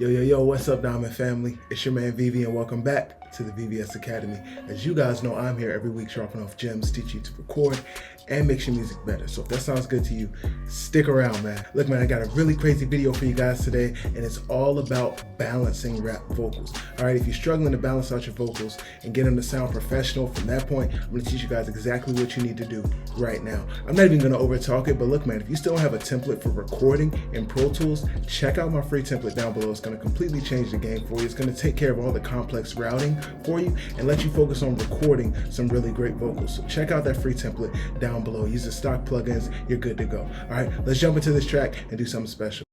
Yo, what's up, Diamond family? It's your man Vivi, and welcome back to the VVS Academy. As you guys know, I'm here every week dropping off gems, teaching you to record and make your music better. So if that sounds good to you, stick around, man. Look, man, I got a really crazy video for you guys today, and it's all about balancing rap vocals. All right, if you're struggling to balance out your vocals and get them to sound professional, from that point, I'm gonna teach you guys exactly what you need to do right now. I'm not even gonna over talk it, but look, man, if you still don't have a template for recording in Pro Tools, check out my free template down below. It's gonna completely change the game for you. It's gonna take care of all the complex routing for you and let you focus on recording some really great vocals. So check out that free template down below. Use the stock plugins, you're good to go. All right, let's jump into this track and do something special.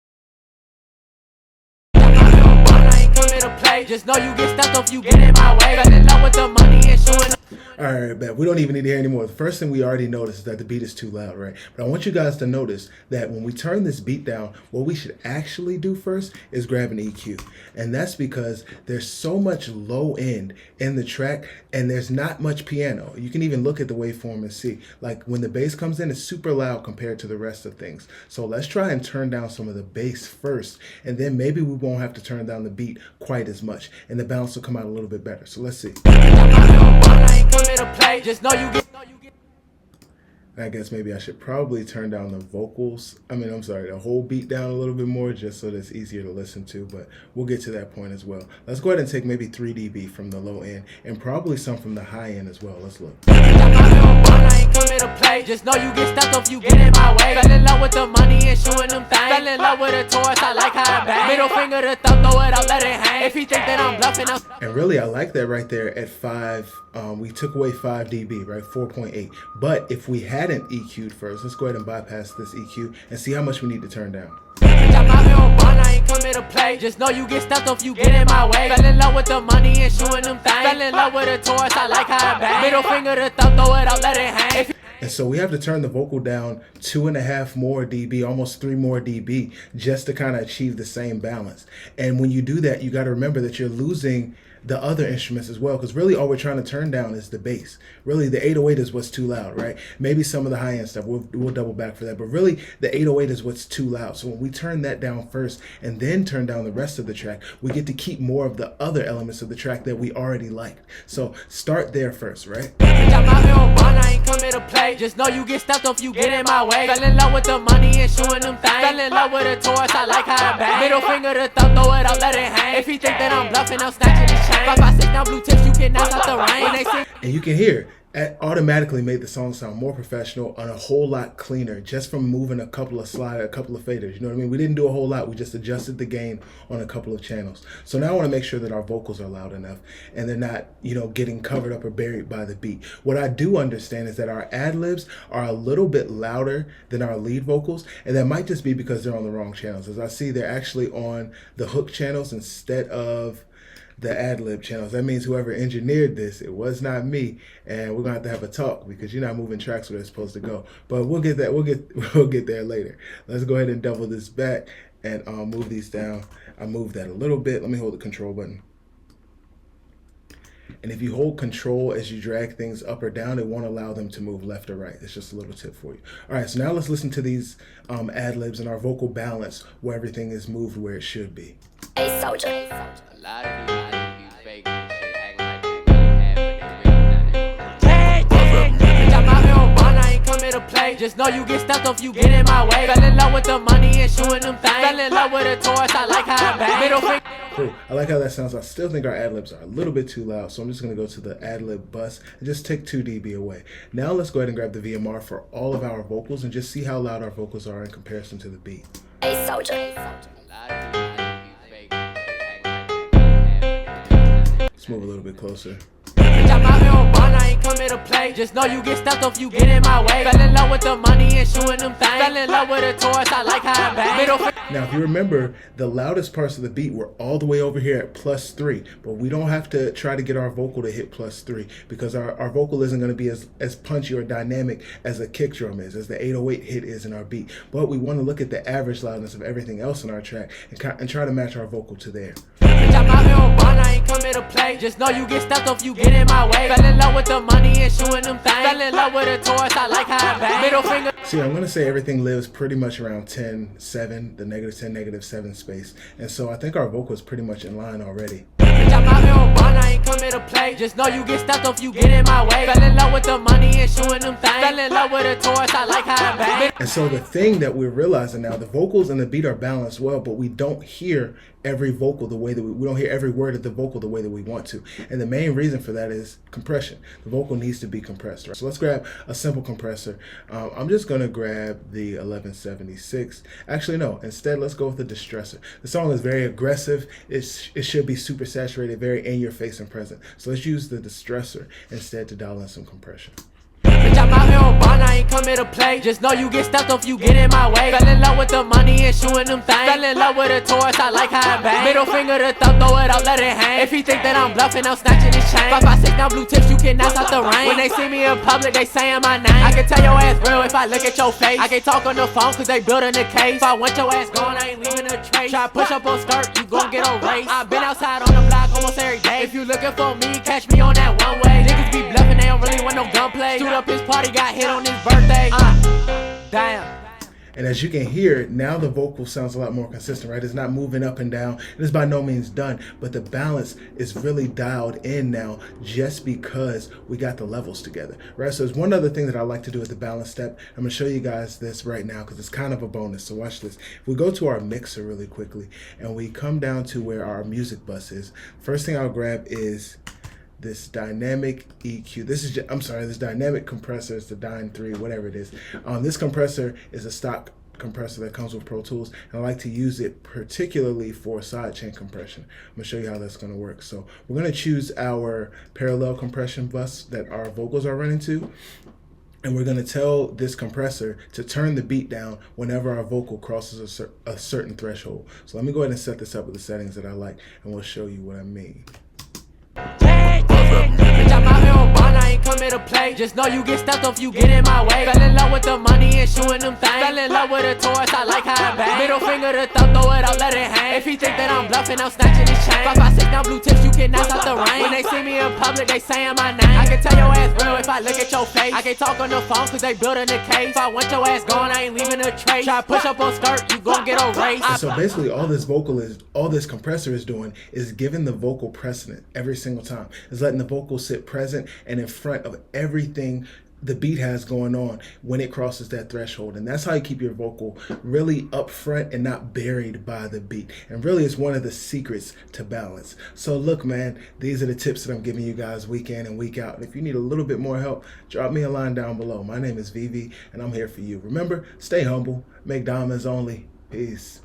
Just know you get stuck if you get in my way. Fell in love with the money and showing. Alright, bet. We don't even need to hear anymore. The first thing we already noticed is that the beat is too loud, right? But I want you guys to notice that when we turn this beat down, what we should actually do first is grab an EQ. And that's because there's so much low end in the track and there's not much piano. You can even look at the waveform and see, like when the bass comes in, it's super loud compared to the rest of things. So let's try and turn down some of the bass first, and then maybe we won't have to turn down the beat quite as much and the balance will come out a little bit better. So let's see. Just know you get. I guess maybe I should probably turn down the vocals. The whole beat down a little bit more just so that it's easier to listen to, but we'll get to that point as well. Let's go ahead and take maybe 3 dB from the low end and probably some from the high end as well. Let's look. Just know you get stuck if you get in my way. Fell in love with the money and shooting them things. Fell in love with a Taurus, I like how it bang. Middle finger to thumb, throw it out, let it hang. If he think that I'm bluffing, And really, I like that right there at 5. We took away 5 dB, right? 4.8. But if we hadn't EQ'd first, let's go ahead and bypass this EQ and see how much we need to turn down. Just know you get stuck if you get in my way. Fell in love with the money and shooting them things. Fell in love with a Taurus, I like how it bang. Middle finger to thumb, throw it out, let it hang. And so we have to turn the vocal down 2.5 more dB, almost 3 more dB, just to kind of achieve the same balance. And when you do that, you got to remember that you're losing the other instruments as well, because really all we're trying to turn down is the bass. Really, the 808 is what's too loud, right? Maybe some of the high-end stuff, we'll double back for that, but really the 808 is what's too loud. So when we turn that down first and then turn down the rest of the track, we get to keep more of the other elements of the track that we already liked. So start there first, right? Just know you get stuck if you get in my way. Fell in love with the money and shooting them things. Fell in love with a Taurus, I like how it bang. Middle finger to thumb, throw it out, let it hang. If he think that I'm bluffing, I'm snatching his chain. 556 now blue tips, you can knock out the rain. When they sing, and you can hear it automatically made the song sound more professional and a whole lot cleaner just from moving a couple of faders. You know what I mean? We didn't do a whole lot. We just adjusted the gain on a couple of channels. So now I want to make sure that our vocals are loud enough and they're not, getting covered up or buried by the beat. What I do understand is that our ad-libs are a little bit louder than our lead vocals, and that might just be because they're on the wrong channels. As I see, they're actually on the hook channels instead of the ad-lib channels. That means whoever engineered this, it was not me, and we're gonna have to have a talk because you're not moving tracks where they're supposed to go. But we'll get that. We'll get there later. Let's go ahead and double this back and move these down. I moved that a little bit. Let me hold the control button. And if you hold control as you drag things up or down, it won't allow them to move left or right. It's just a little tip for you. All right, so now let's listen to these ad-libs and our vocal balance where everything is moved where it should be. Hey, soldier. a lot of you fake and shit, acting like they have it, they really not. Bitch, I'm out here on bond, I ain't come here to play. Just know you get stuck if you get in my way. Fell in love with the money and shooting them things. Fell in love with a Taurus, I like how it bang. Middle finger. Cool. I like how that sounds. I still think our ad-libs are a little bit too loud, so I'm just going to go to the ad-lib bus and just take 2 dB away. Now let's go ahead and grab the VMR for all of our vocals and just see how loud our vocals are in comparison to the beat. Hey, soldier. Let's move a little bit closer. I'm out here on bond, I ain't come here to play. Just know you get stuck if you get in my way. Fell in love with the money and shooting them things. Fell in love with a Taurus, I like how it bang. Middle finger. Now, if you remember, the loudest parts of the beat were all the way over here at +3, but we don't have to try to get our vocal to hit +3 because our vocal isn't going to be as punchy or dynamic as a kick drum is, as the 808 hit is in our beat. But we want to look at the average loudness of everything else in our track and try to match our vocal to there. I'm out here on bond, I ain't come here to play. Just know you get stuck if you get in my way. Fell in love with the money and shooting them things. Fell in love with a Taurus, I like how it bang. Middle finger. See, I'm going to say everything lives pretty much around 10, 7, the negative 10, negative 7 space. And so I think our vocal is pretty much in line already. Bitch, I'm out here on bond, I ain't come here to play. Just know you get stuck if you get in my way. Fell in love with the money and shooting them things. Fell in love with a Taurus, I like how it bang. And so the thing that we're realizing now, the vocals and the beat are balanced well, but we don't hear every vocal the way that we don't hear every word of the vocal the way that we want to. And the main reason for that is compression. The vocal needs to be compressed, right? So let's grab a simple compressor. I'm just gonna grab the 1176. Actually, no, instead let's go with the distressor. The song is very aggressive. It should be super saturated, very in your face and present. So let's use the distressor instead to dial in some compression. Bitch, I'm out here on bond, I ain't come here to play. Just know you get stuck if you get in my way. Fell in love with the money and shooting them things. Fell in love with a Taurus, I like how it bang. Middle finger to thumb, throw it out, let it hang. If he think that I'm bluffing, I'm snatching his chain. 556 now blue tips, you cannot stop the rain. When they see me in public, they saying my name. I can tell your ass real if I look at your face. I can't talk on the phone cause they building a case. If I want your ass gone, I ain't leaving a trace. Try push up on skirt, you gon' get on race. I've been outside on the block almost every day. If you looking for me, catch me on that one way. Niggas be bluffing, they don't really want no gunplay. Shoot up his party, got hit on his birthday. Damn. And as you can hear, now the vocal sounds a lot more consistent, right? It's not moving up and down. It is by no means done, but the balance is really dialed in now just because we got the levels together, right? So there's one other thing that I like to do with the balance step. I'm gonna show you guys this right now because it's kind of a bonus, so watch this. If we go to our mixer really quickly and we come down to where our music bus is, first thing I'll grab is this dynamic EQ. This is this dynamic compressor. It's the Dyne 3, whatever it is. This compressor is a stock compressor that comes with Pro Tools, and I like to use it particularly for sidechain compression. I'm gonna show you how that's gonna work. So we're gonna choose our parallel compression bus that our vocals are running to, and we're gonna tell this compressor to turn the beat down whenever our vocal crosses a certain threshold. So let me go ahead and set this up with the settings that I like, and we'll show you what I mean. Bitch, I'm out here on bond, I ain't come here to play. Just know you get stuck if you get in my way. Fell in love with the money and shooting them things. Fell in love with a Taurus, I like how it bang. Middle finger to thumb, throw it out, let it hang. If he think that I'm bluffing, I'm snatching his chain. 556 now blue tips, you cannot stop the rain. When they see me in public, they saying my name. I can tell your ass real if I look at your face. I can't talk on the phone cause they building a case. If I want your ass gone, I ain't leaving a trace. Try push up on skirt, you gon' get on race. So basically all this compressor is doing is giving the vocal precedent every single time. It's letting the vocal sit present and in front of everything the beat has going on when it crosses that threshold. And that's how you keep your vocal really up front and not buried by the beat. And really it's one of the secrets to balance. So look, man, these are the tips that I'm giving you guys week in and week out. And if you need a little bit more help, drop me a line down below. My name is Vivi and I'm here for you. Remember, stay humble, make diamonds only. Peace.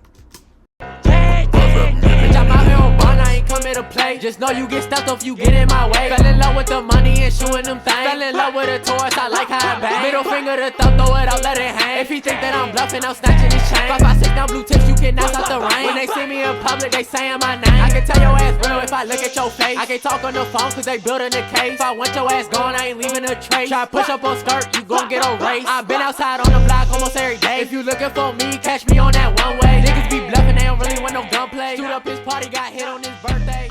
Bitch, I'm out here on bond, I ain't come here to play. Just know you get stuck if you get in my way. Fell in love with the money and shooting them things. Fell in love with a Taurus, I like how it bang. Middle finger to thumb, throw it out, let it hang. If he think that I'm bluffing, I'm snatching his chain. 556 now blue tips, you cannot stop the rain. When they see me in public, they saying my name. I can tell your ass real if I look at your face. I can't talk on the phone cause they building a case. If I want your ass gone, I ain't leaving a trace. Try push up on skirt, you gon' get on race. I've been outside on the block almost every day. If you looking for me, catch me on that one way. Niggas be bluffing, they don't really want no gunplay. Shoot up his party, got hit on his birthday.